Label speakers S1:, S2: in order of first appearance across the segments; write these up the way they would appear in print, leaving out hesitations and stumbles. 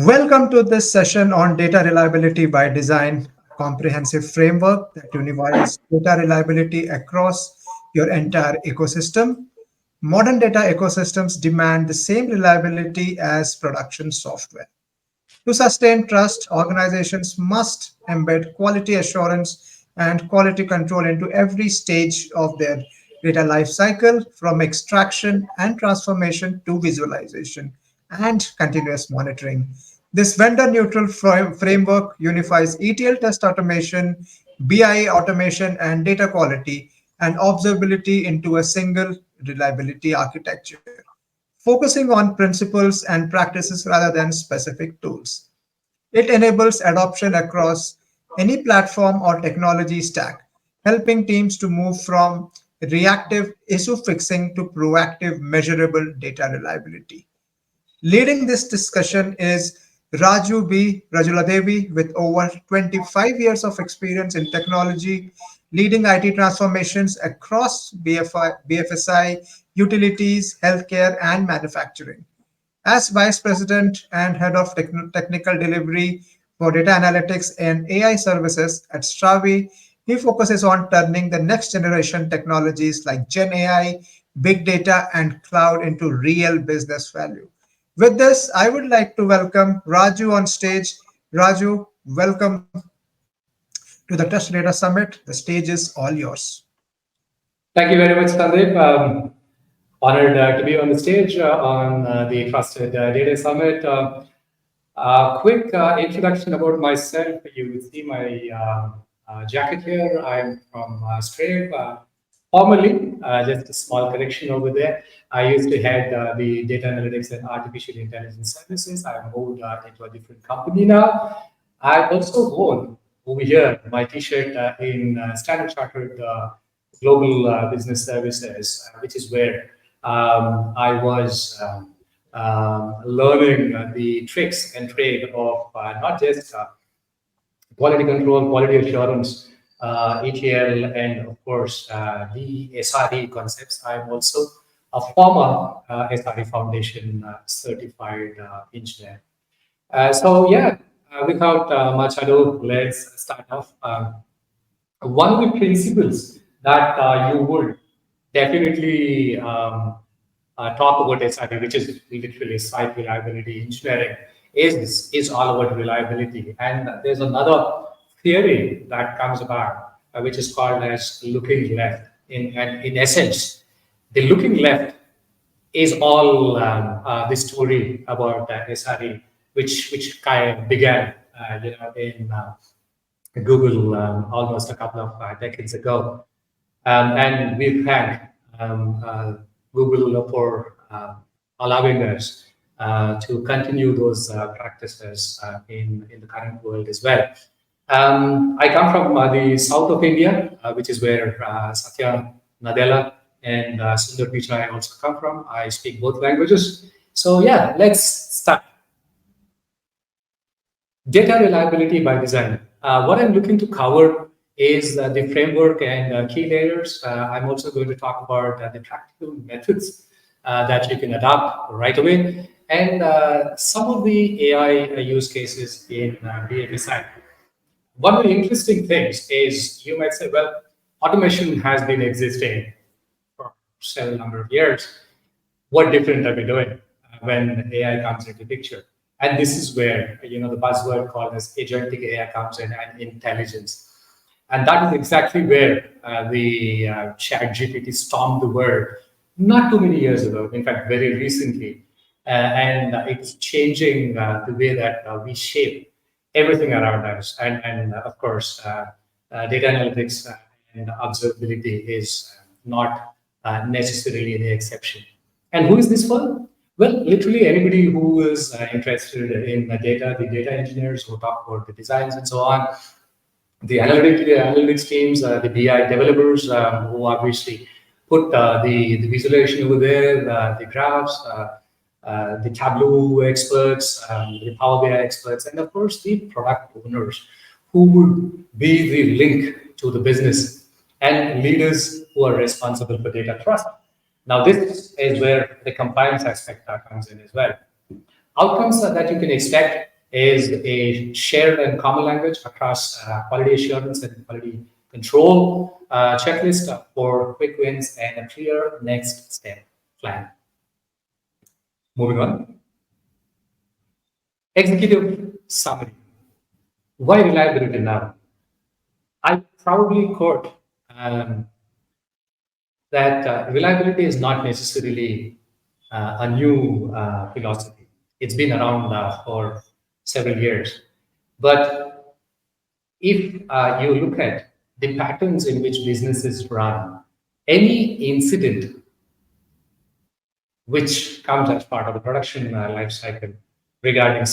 S1: Welcome to this session on data reliability by design, a comprehensive framework that unifies data reliability across your entire ecosystem. Modern data ecosystems demand the same reliability as production software. To sustain trust, organizations must embed quality assurance and quality control into every stage of their data lifecycle, from extraction and transformation to visualization and continuous monitoring. This vendor neutral framework unifies ETL test automation, BI automation, and data quality and observability into a single reliability architecture, focusing on principles and practices rather than specific tools. It enables adoption across any platform or technology stack, helping teams to move from reactive issue fixing to proactive measurable data reliability. Leading this discussion is Raju B. Rajuladevi with over 25 years of experience in technology, leading IT transformations across BFSI, utilities, healthcare, and manufacturing. As Vice President and Head of Technical Delivery for Data Analytics and AI Services at Stravi, he focuses on turning the next generation technologies like Gen AI, big data, and cloud into real business value. With this, I would like to welcome Raju on stage. Raju, welcome to the Trust Data Summit. The stage is all yours.
S2: Thank you very much, Sandeep. Honored to be on the stage on the Trusted Data Summit. Quick introduction about myself. You will see my jacket here. I'm from Stravi. Formerly, just a small correction over there, I used to head the data analytics and artificial intelligence services. I moved into a different company now. I also worn over here my T-shirt in Standard Chartered Global Business Services, which is where I was learning the tricks and trade of not just quality control, quality assurance, ETL, and of course the SRE concepts. I'm also a former SRE Foundation certified engineer. Without much ado, let's start off. One of the principles that you would definitely talk about SRE, which is literally site reliability engineering, is all about reliability. And there's another theory that comes about, which is called as looking left. In essence, the looking left is all the story about SRE, which kind of began, in Google almost a couple of decades ago. And we thank Google for allowing us to continue those practices in the current world as well. I come from the south of India, which is where Satya Nadella and Sundar Pichai also come from. I speak both languages. So yeah, let's start. Data reliability by design. What I'm looking to cover is the framework and key layers. I'm also going to talk about the practical methods that you can adopt right away, and some of the AI use cases in BFSI. One of the interesting things is you might say, well, automation has been existing for several number of years. What different are we doing when AI comes into the picture? And this is where the buzzword called as agentic AI comes in, and intelligence. And that is exactly where the chat GPT stormed the world not too many years ago, in fact, very recently. And it's changing the way that we shape everything around us. And of course, data analytics and observability is not necessarily the exception. And who is this for? Well, literally anybody who is interested in the data engineers who talk about the designs and so on, the analytics teams, the BI developers who obviously put the visualization over there, the graphs, the Tableau experts, the Power BI experts, and of course the product owners who would be the link to the business, and leaders who are responsible for data trust. Now, this is where the compliance aspect comes in as well. Outcomes that you can expect is a shared and common language across quality assurance and quality control checklist for quick wins and a clear next step plan. Moving on. Executive summary. Why reliability now? I proudly quote that reliability is not necessarily a new philosophy. It's been around for several years. But if you look at the patterns in which businesses run, any incident which comes as part of the production life cycle regarding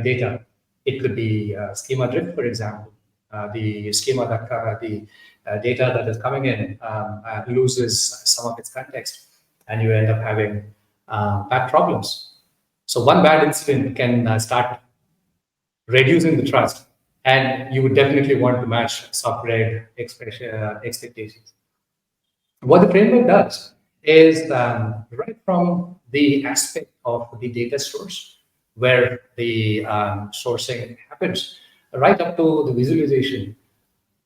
S2: data, it could be schema drift, for example. The schema that the data that is coming in loses some of its context, and you end up having bad problems. So one bad incident can start reducing the trust, and you would definitely want to match software expectations. What the framework does is right from the aspect of the data source, where the sourcing happens, right up to the visualization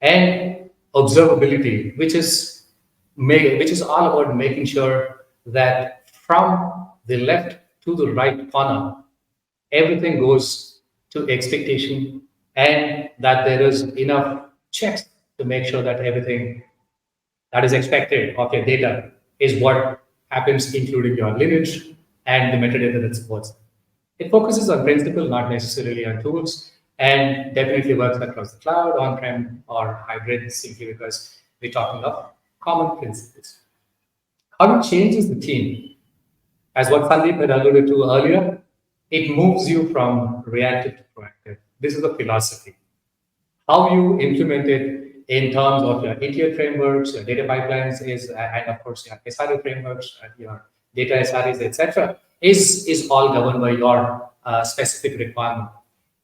S2: and observability, which is all about making sure that from the left to the right corner, everything goes to expectation, and that there is enough checks to make sure that everything that is expected of your data is what happens, including your lineage and the metadata that supports it. It focuses on principle, not necessarily on tools, and definitely works across the cloud, on-prem, or hybrid, simply because we're talking of common principles. How it changes the team, as what Sandeep had alluded to earlier, it moves you from reactive to proactive. This is a philosophy. How you implement it in terms of your ETL frameworks, your data pipelines and of course your SRE frameworks, your data SREs, etc., is all governed by your specific requirement.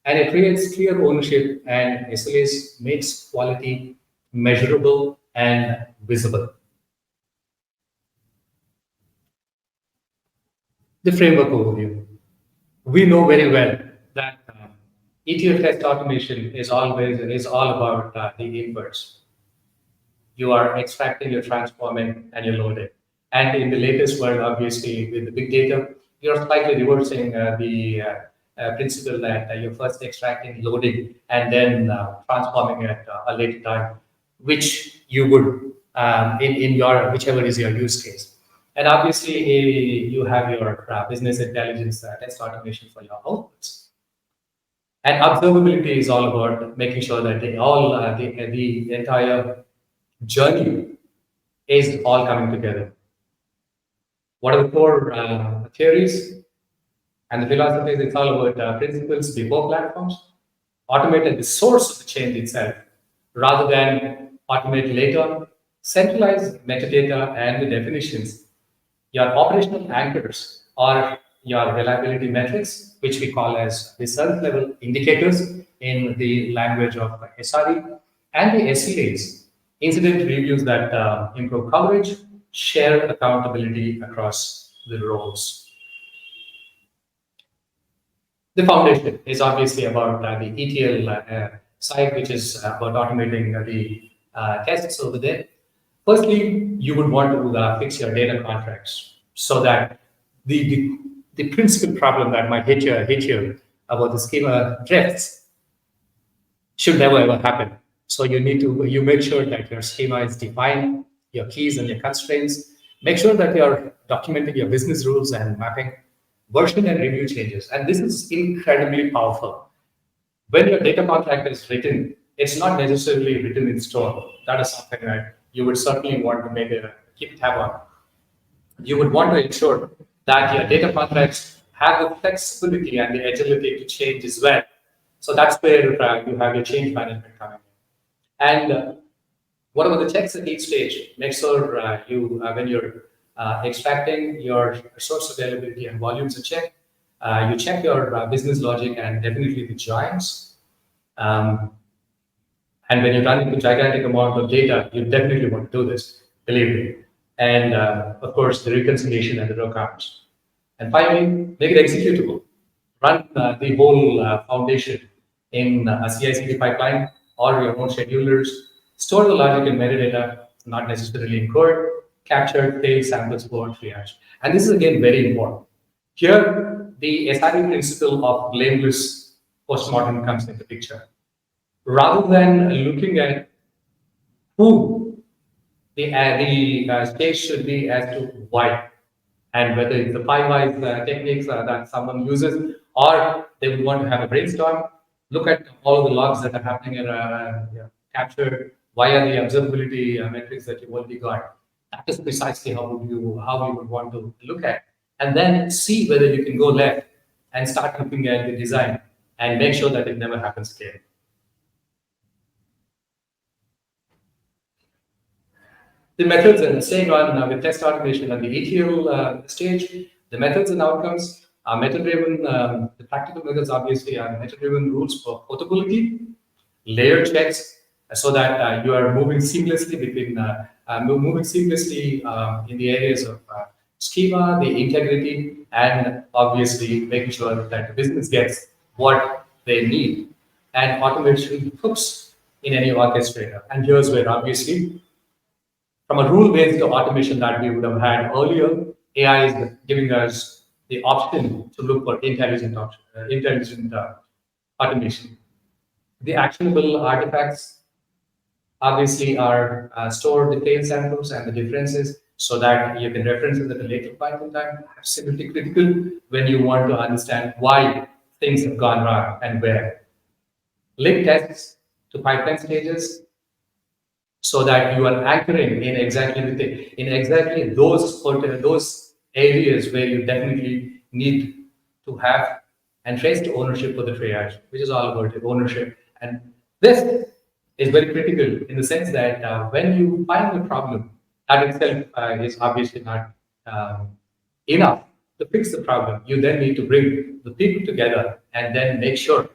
S2: And it creates clear ownership, and SLAs makes quality measurable and visible. The framework overview. We know very well that ETL test automation is all about the inputs. You are extracting, you're transforming, and you're loading. And in the latest world, obviously, with the big data, you're slightly reversing the principle that you're first extracting, loading, and then transforming at a later time, which you would in your whichever is your use case. And obviously, you have your business intelligence test automation for your outputs. And observability is all about making sure that the entire journey is all coming together. What are the core theories and the philosophies? It's all about principles before platforms, automate at the source of the change itself, rather than automate later, centralize metadata and the definitions. Your operational anchors are your reliability metrics, which we call as the service level indicators in the language of SRE, and the SLAs, incident reviews that improve coverage, share accountability across the roles. The foundation is obviously about the ETL side, which is about automating the tests over there. Firstly, you would want to fix your data contracts so that the principal problem that might hit you about the schema drifts should never ever happen. So you make sure that your schema is defined, your keys and your constraints. Make sure that you're documenting your business rules and mapping version and review changes. And this is incredibly powerful. When your data contract is written, it's not necessarily written in stone. That is something that you would certainly want to keep tab on. You would want to ensure that your data contracts have the flexibility and the agility to change as well. So that's where you have your change management coming in. And what about the checks at each stage? Make sure when you're extracting your source availability and volumes are checked, you check your business logic and definitely the joins. And when you're running a gigantic amount of data, you definitely want to do this, believe me. And of course, the reconciliation and the row counts. And finally, make it executable. run the whole foundation in a CI/CD pipeline or your own schedulers. Store the logic in metadata, not necessarily in code. Capture, fail, sample, support, triage. And this is again very important. Here, the SRE principle of blameless postmortem comes into picture. Rather than looking at who the stage should be as to why, and whether it's the five whys techniques that someone uses, or they would want to have a brainstorm, look at all the logs that are happening and captured via the observability metrics that you've already got. That is precisely how you would want to look at, and then see whether you can go left and start looking at the design and make sure that it never happens again. The methods and staying on with test automation at the ETL stage, the methods and outcomes are method-driven. The practical methods obviously are method-driven rules for portability, layer checks, so that you are moving seamlessly between in the areas of schema, the integrity, and obviously making sure that the business gets what they need. And automation hooks in any orchestrator. And here's where obviously from a rule-based automation that we would have had earlier, AI is giving us the option to look for intelligent automation. The actionable artifacts obviously are stored the fail samples and the differences so that you can reference it at a later point in time. Absolutely critical when you want to understand why things have gone wrong and where. Link tests to pipeline stages so that you are anchoring in exactly those areas where you definitely need to have and trace to ownership for the triage, which is all about ownership. And this is very critical in the sense that when you find the problem, that itself is obviously not enough to fix the problem. You then need to bring the people together and then make sure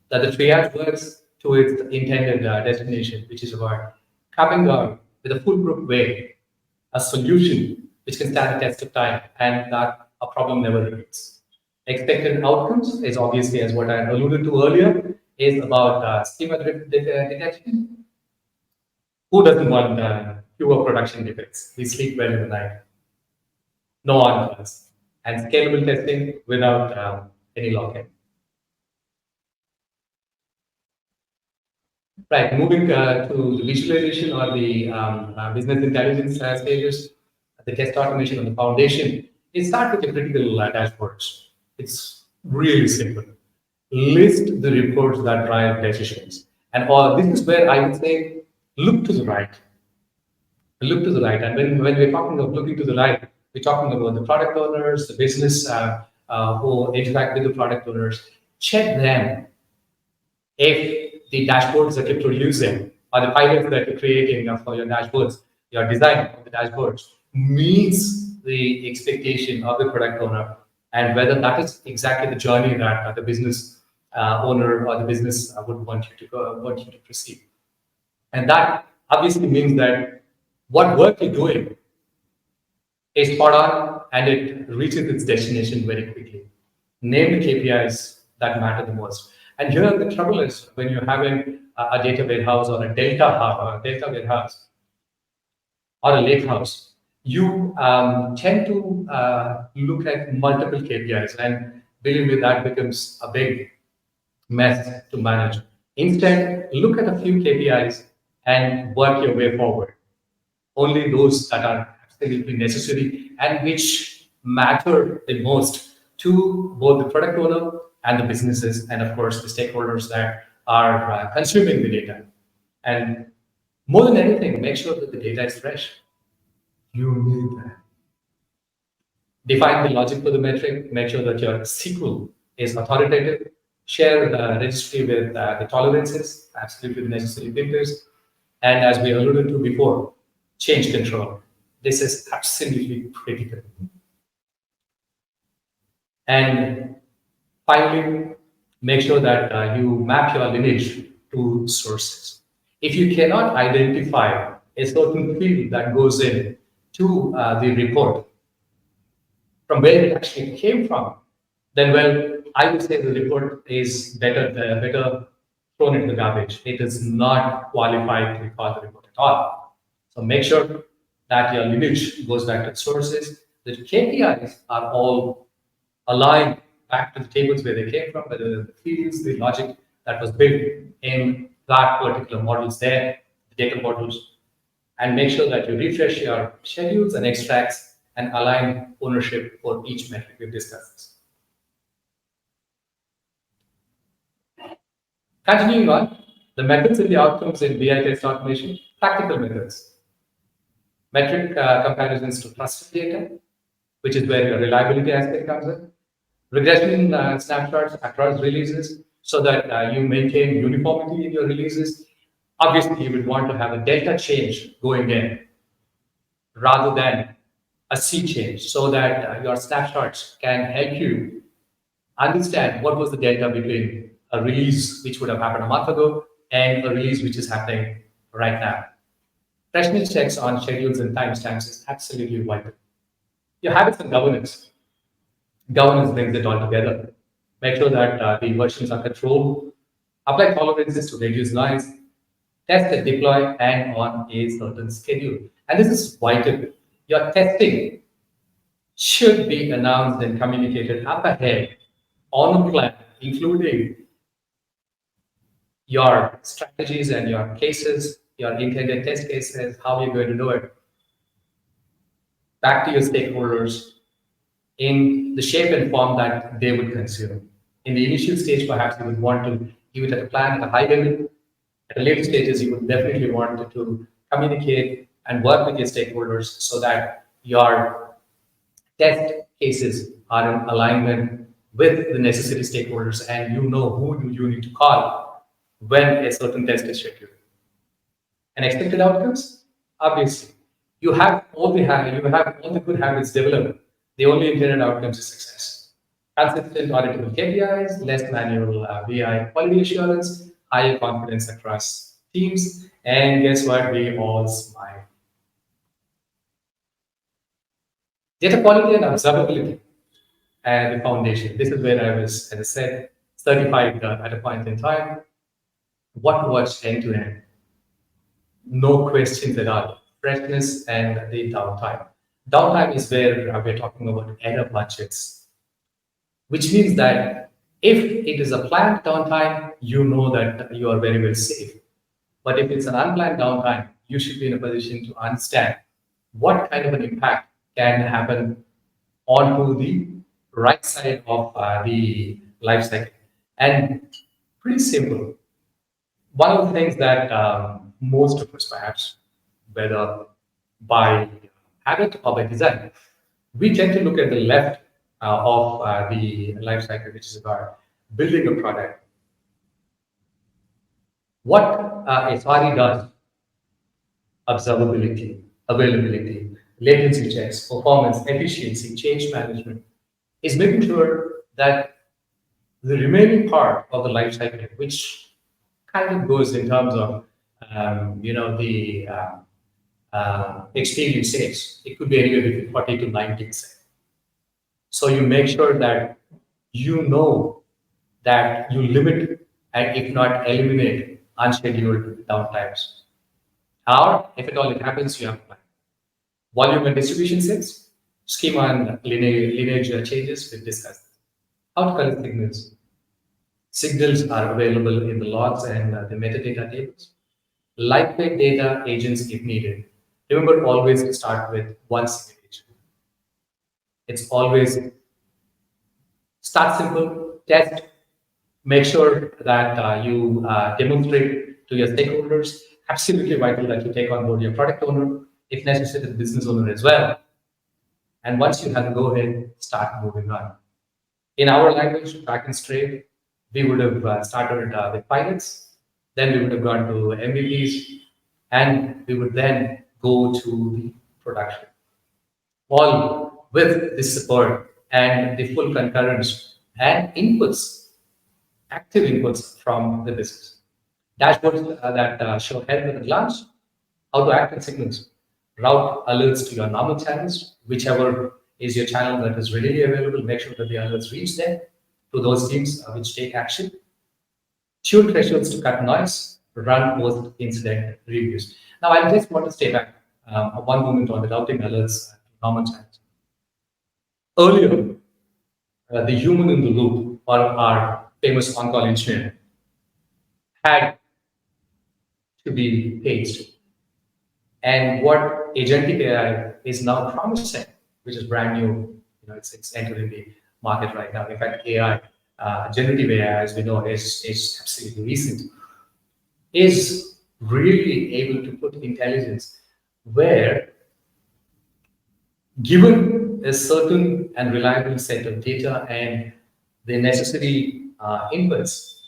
S2: that the triage works to its intended destination, which is about coming out with a foolproof way, a solution which can stand the test of time and that a problem never repeats. Expected outcomes is obviously, as what I alluded to earlier, is about schema drift detection. Who doesn't want fewer production defects? We sleep well in the night. No on calls. And scalable testing without any lock-in. Right, moving to the visualization or the business intelligence stages, the test automation on the foundation, it starts with the critical dashboards. It's really simple. List the reports that drive decisions. And this is where I would say, look to the right. Look to the right. And when we're talking of looking to the right, we're talking about the product owners, the business who interact with the product owners. Check them if the dashboards that you're producing or the pilots that you're creating for your dashboards, your design of the dashboards meets the expectation of the product owner, and whether that is exactly the journey that the business owner or the business would want you to proceed. And that obviously means that what work you're doing is spot on and it reaches its destination very quickly. Name the KPIs that matter the most. And here the trouble is when you're having a data warehouse or a data warehouse or a lake house, you tend to look at multiple KPIs, and believe me, that becomes a big mess to manage. Instead, look at a few KPIs and work your way forward. Only those that are absolutely necessary and which matter the most to both the product owner and the businesses, and of course the stakeholders that are consuming the data. And more than anything, make sure that the data is fresh. You need that. Define the logic for the metric, make sure that your SQL is authoritative, share the registry with the tolerances, absolutely the necessary filters, and as we alluded to before, change control. This is absolutely critical. And finally, make sure that you map your lineage to sources. If you cannot identify a certain field that goes in to the report from where it actually came from, then well, I would say the report is better thrown into the garbage. It is not qualified to be called the report at all. So make sure that your lineage goes back to the sources. The KPIs are all aligned back to the tables where they came from, whether the fields, the logic that was built in that particular models there, the data models, and make sure that you refresh your schedules and extracts and align ownership for each metric we've discussed. Continuing on, the methods and the outcomes in BI test automation, practical methods. Metric comparisons to trusted data, which is where your reliability aspect comes in. Regression snapshots across releases so that you maintain uniformity in your releases. Obviously, you would want to have a delta change going in rather than a sea change so that your snapshots can help you understand what was the delta between a release which would have happened a month ago and a release which is happening right now. Freshness checks on schedules and timestamps is absolutely vital. Your habits and governance. Governance brings it all together. Make sure that the versions are controlled. Apply tolerances to reduce noise. Test and deploy and on a certain schedule. And this is vital. Your testing should be announced and communicated up ahead on a plan, including your strategies and your cases, your intended test cases, how you're going to do it. Back to your stakeholders in the shape and form that they would consume. In the initial stage, perhaps you would want to give it at a plan at a high level. At the later stages, you would definitely want to communicate and work with your stakeholders so that your test cases are in alignment with the necessary stakeholders and you know who you need to call when a certain test is scheduled. And expected outcomes, obviously, you have all the good habits developed. The only intended outcomes is success. Consistent auditable KPIs, less manual BI quality assurance, higher confidence across teams, and guess what? We all smile. Data quality and observability and the foundation. This is where I was, as I said, certified at a point in time. What was end to end? No questions at all. Freshness and the downtime. Downtime is where we're talking about error budgets, which means that if it is a planned downtime, you know that you are very well safe. But if it's an unplanned downtime, you should be in a position to understand what kind of an impact can happen onto the right side of the life cycle. And pretty simple. One of the things that most of us, perhaps, whether by habit or by design, we tend to look at the left of the life cycle, which is about building a product. What SRE does, observability, availability, latency checks, performance, efficiency, change management, is making sure that the remaining part of the life cycle, which kind of goes in terms of the experience saves. It could be anywhere between 40 to 90%. So you make sure that you know that you limit and if not eliminate unscheduled downtimes. Or if at all it happens, you have a plan. Volume and distribution sets, schema and lineage changes, we've discussed. How to collect signals. Signals are available in the logs and the metadata tables. Lightweight data agents if needed. Remember always to start with one single agent. It's always start simple, test, make sure that you demonstrate to your stakeholders. Absolutely vital that you take on board your product owner, if necessary, the business owner as well. And once you have to go ahead, start moving on. In our language, track and straight, we would have started with pilots, then we would have gone to MVPs, and we would then go to the production. All with the support and the full concurrence and inputs, active inputs from the business. Dashboards that show health at a glance, how to act on signals, route alerts to your normal channels, whichever is your channel that is readily available, make sure that the alerts reach there. to those teams which take action, tune thresholds to cut noise, run post-incident reviews. Now, I just want to stay back one moment on the routing alerts normal channels. Earlier, the human in the loop, or our famous on-call engineer, had to be paged. And what agentic AI is now promising, which is brand new, it's entering the market right now. In fact, AI, generative AI, as we know, is absolutely recent, is really able to put intelligence where, given a certain and reliable set of data and the necessary inputs,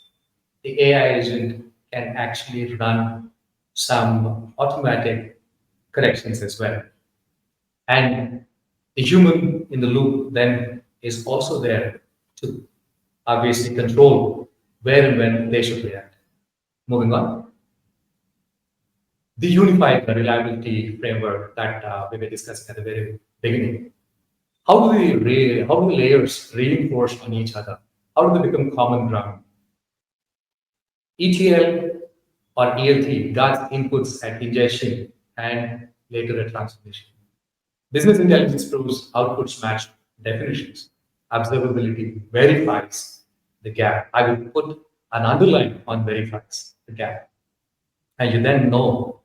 S2: the AI agent can actually run some automatic corrections as well. And the human in the loop then is also there to obviously control where and when they should react. Moving on. The unified reliability framework that we were discussing at the very beginning. How do the layers reinforce on each other? How do they become common ground? ETL or ELT guards inputs at ingestion and later at transformation. Business intelligence proves outputs match definitions. Observability verifies the gap. I will put an underline on verifies the gap. And you then know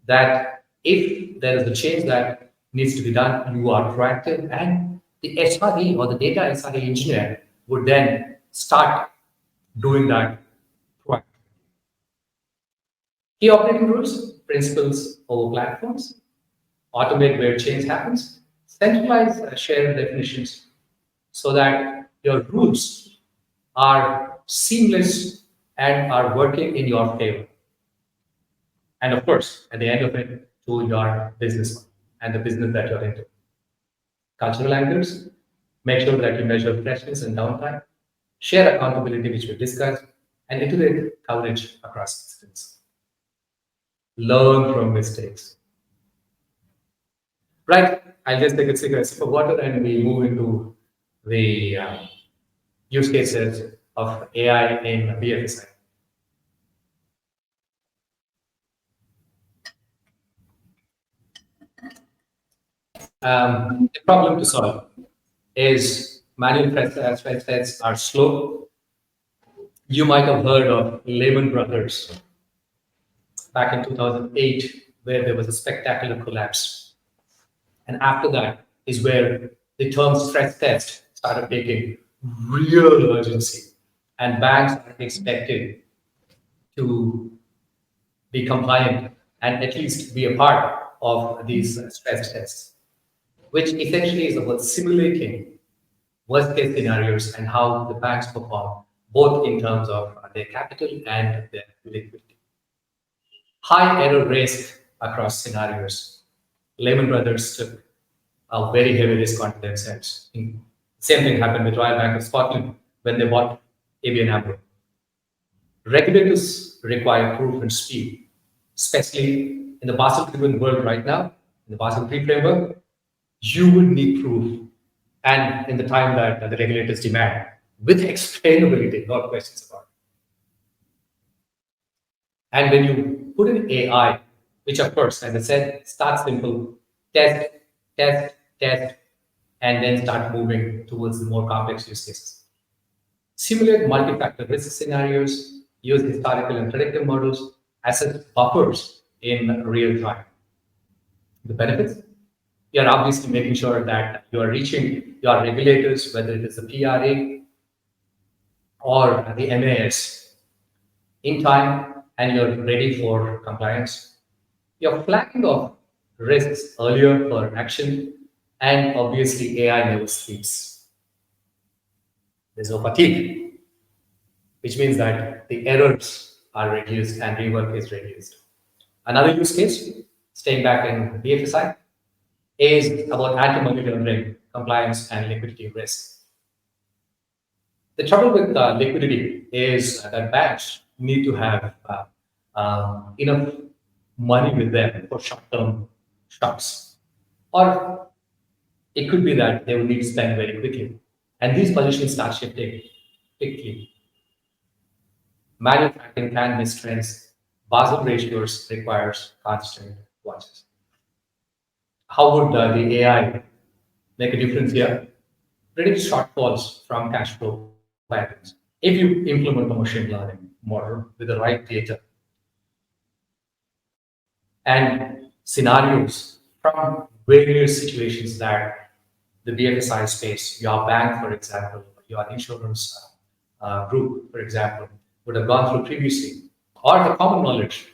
S2: that if there is a change that needs to be done, you are proactive, and the SRE or the data SRE engineer would then start doing that proactively. Key operating rules, principles over platforms, automate where change happens, centralize shared definitions so that your rules are seamless and are working in your favor. And of course, at the end of it, to your business and the business that you're into. Cultural anchors, make sure that you measure freshness and downtime, share accountability, which we discussed, and iterate coverage across systems. Learn from mistakes. Right, I'll just take a sip of water and we move into the use cases of AI in BFSI. The problem to solve is manual stress tests are slow. You might have heard of Lehman Brothers back in 2008, where there was a spectacular collapse. And after that is where the term stress test started taking real urgency. And banks are expected to be compliant and at least be a part of these stress tests, which essentially is about simulating worst case scenarios and how the banks perform, both in terms of their capital and their liquidity. High error risk across scenarios. Lehman Brothers took a very heavy risk onto themselves. Same thing happened with Royal Bank of Scotland when they bought ABN AMRO. Regulators require proof and speed, especially in the Basel III world right now, in the Basel III framework. You would need proof and in the time that the regulators demand with explainability, not questions about it. And when you put in AI, which of course, as I said, start simple, test, test, test, and then start moving towards the more complex use cases. Simulate multi-factor risk scenarios, use historical and predictive models, assess buffers in real time. The benefits? You're obviously making sure that you are reaching your regulators, whether it is the PRA or the MAS, in time, and you're ready for compliance. You're flagging of risks earlier for action, and obviously AI never sleeps. There's no fatigue, which means that the errors are reduced and rework is reduced. Another use case, staying back in BFSI, is about anti-money laundering, compliance, and liquidity risk. The trouble with liquidity is that banks need to have enough money with them for short-term shocks. Or it could be that they will need to spend very quickly. And these positions start shifting quickly. Manual tracking can miss trends. Basel ratios requires constant watches. How would the AI make a difference here? Predict shortfalls from cash flow patterns. If you implement a machine learning model with the right data and scenarios from various situations that the BFSI space, your bank, for example, your insurance group, for example, would have gone through previously, or the common knowledge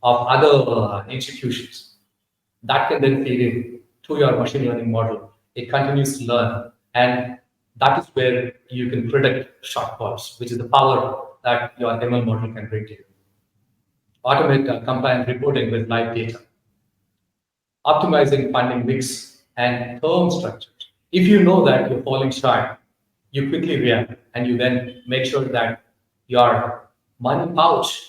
S2: of other institutions that can then feed in to your machine learning model. It continues to learn, and that is where you can predict shortfalls, which is the power that your ML model can bring to you. Automate compliant reporting with live data, optimizing funding mix and term structure. If you know that you're falling short, you quickly react and you then make sure that your money pouch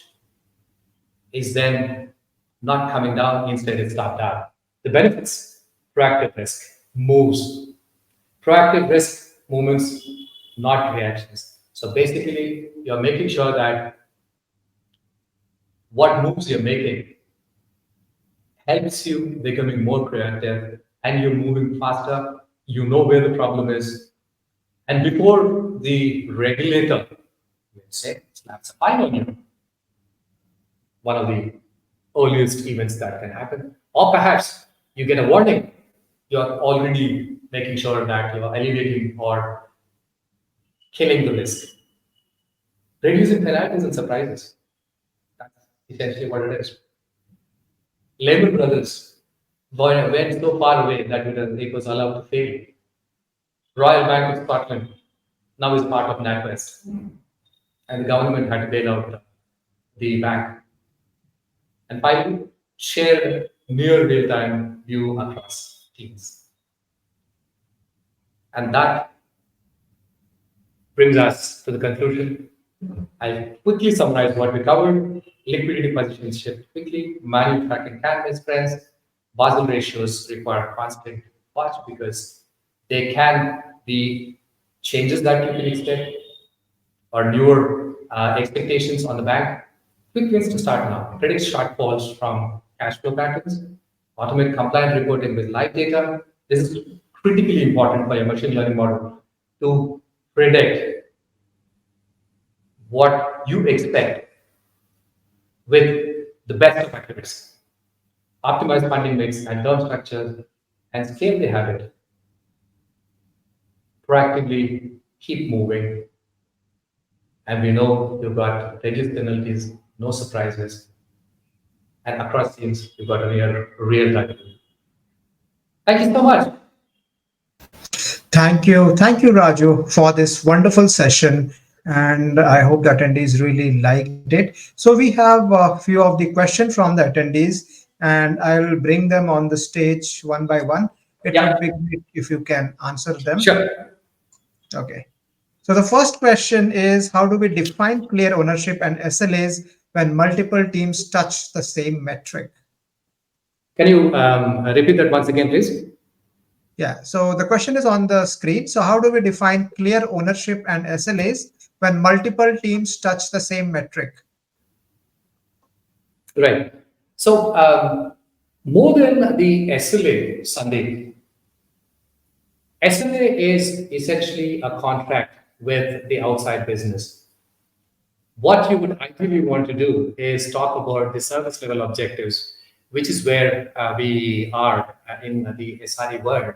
S2: is then not coming down, instead it's up down. The benefits, proactive risk moves. Proactive risk movements, not reactions. So basically, you're making sure that what moves you're making helps you becoming more creative and you're moving faster. You know where the problem is. And before the regulator, let's say, slaps a fine on you, one of the earliest events that can happen, or perhaps you get a warning, you're already making sure that you're alleviating or killing the risk. Reducing penalties and surprises. That's essentially what it is. Lehman Brothers went so far away that it was allowed to fail. Royal Bank of Scotland now is part of NatWest, and the government had to bail out the bank. And finally, share near real-time view across teams. And that brings us to the conclusion. I'll quickly summarize what we covered. Liquidity positions shift quickly, manual tracking can miss trends, Basel ratios require constant watch because they can be changes that you can expect or newer expectations on the bank. Quick wins to start now. Predict shortfalls from cash flow patterns, automate compliant reporting with live data. This is critically important for your machine learning model to predict what you expect with the best of accuracy. Optimize funding mix and term structures and scale the habit. Proactively keep moving. And we know you've got reduced penalties, no surprises, and across teams, you've got a real time. Thank you so much.
S1: Thank you, Raju, for this wonderful session. And I hope the attendees really liked it. So we have a few of the questions from the attendees, and I'll bring them on the stage one by one. It would be great if you can answer them.
S2: Sure.
S1: Okay. So the first question is, how do we define clear ownership and SLAs when multiple teams touch the same metric?
S2: Can you repeat that once again, please?
S1: Yeah, so the question is on the screen. So how do we define clear ownership and SLAs when multiple teams touch the same metric?
S2: Right. So more than the SLA, Sandeep, SLA is essentially a contract with the outside business. What you would ideally want to do is talk about the service level objectives, which is where we are in the SRE world,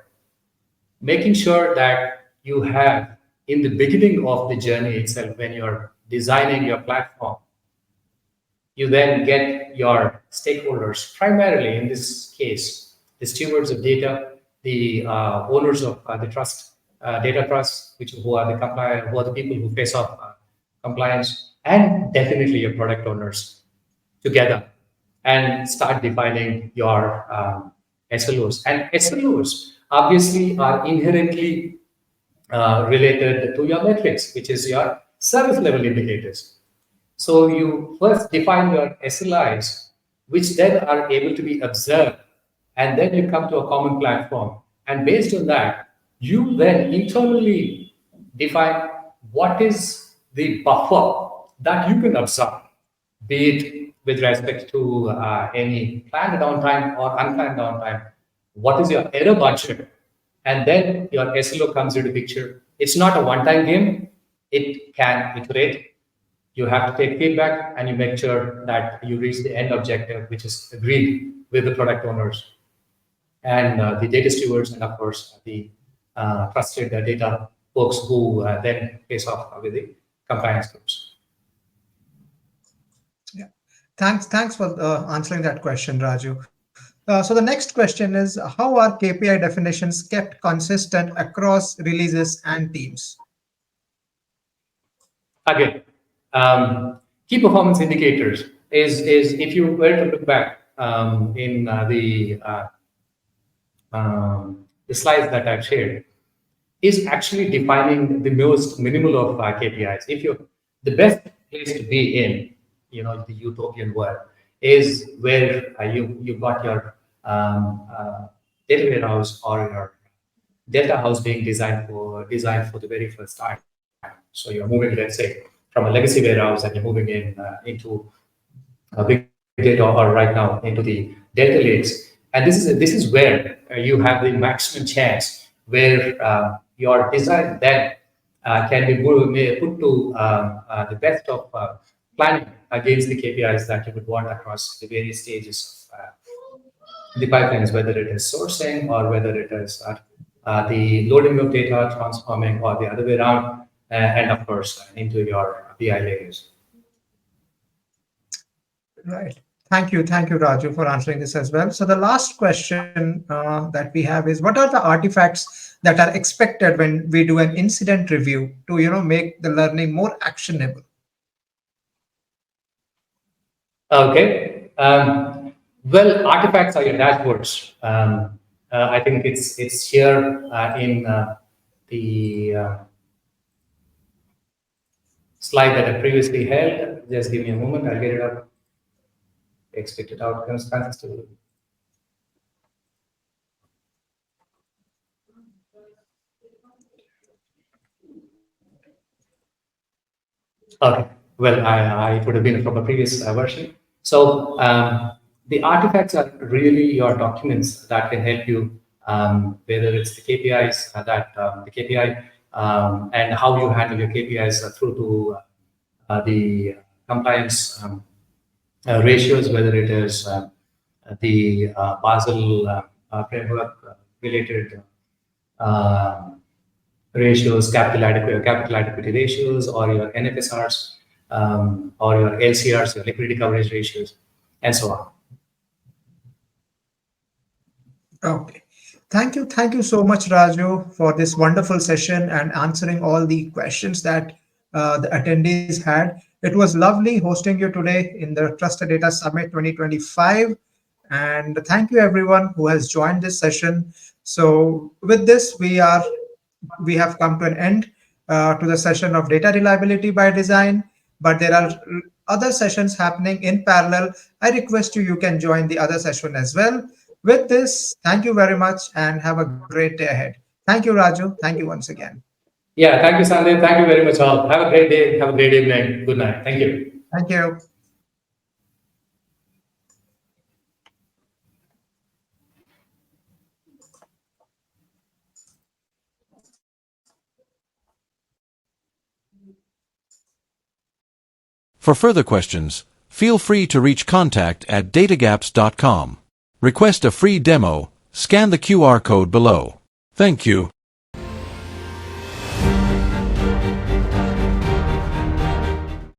S2: making sure that you have in the beginning of the journey itself, when you're designing your platform, you then get your stakeholders, primarily in this case, the stewards of data, the owners of the trust, data trust, who are the people who face off compliance, and definitely your product owners together, and start defining your SLOs. And SLOs obviously are inherently related to your metrics, which is your service level indicators. So you first define your SLIs, which then are able to be observed, and then you come to a common platform. And based on that, you then internally define what is the buffer that you can observe, be it with respect to any planned downtime or unplanned downtime. What is your error budget? And then your SLO comes into picture. It's not a one-time game. It can iterate. You have to take feedback and you make sure that you reach the end objective, which is agreed with the product owners and the data stewards, and of course the trusted data folks who then face off with the compliance groups.
S1: Yeah. Thanks for answering that question, Raju. So the next question is, how are KPI definitions kept consistent across releases and teams?
S2: Again, key performance indicators is if you were to look back in the slides that I've shared, is actually defining the most minimal of KPIs. If you're the best place to be in, the utopian world is where you got your data warehouse or your data house being designed for the very first time. So you're moving, let's say, from a legacy warehouse and you're moving into a big data, or right now into the data lakes. And this is where you have the maximum chance where your design then can be put to the best of planning against the KPIs that you would want across the various stages of the pipelines, whether it is sourcing or whether it is the loading of data, transforming, or the other way around, and of course into your BI layers.
S1: Right. Thank you, Raju, for answering this as well. So the last question that we have is, what are the artifacts that are expected when we do an incident review to make the learning more actionable?
S2: Okay. Well, artifacts are your dashboards. I think it's here in the slide that I previously held. Just give me a moment. I'll get it up. Expected outcomes consistently. Okay. Well, I would have been from a previous version. So the artifacts are really your documents that can help you, whether it's the KPIs the KPI and how you handle your KPIs through to the compliance ratios, whether it is the Basel framework related ratios, capital adequacy ratios, or your NFSRs, or your LCRs, your liquidity coverage ratios, and so on.
S1: Okay. Thank you so much, Raju, for this wonderful session and answering all the questions that the attendees had. It was lovely hosting you today in the Trusted Data Summit 2025. And thank you everyone who has joined this session. So with this, we have come to an end to the session of data reliability by design, but there are other sessions happening in parallel. I request you can join the other session as well. With this, thank you very much and have a great day ahead. Thank you, Raju. Thank you once again.
S2: Yeah, thank you, Sandeep. Thank you very much all. Have a great day. Have a great evening. Good night. Thank you.
S1: Thank you.
S3: For further questions, feel free to reach contact@datagaps.com. Request a free demo, scan the QR code below. Thank you.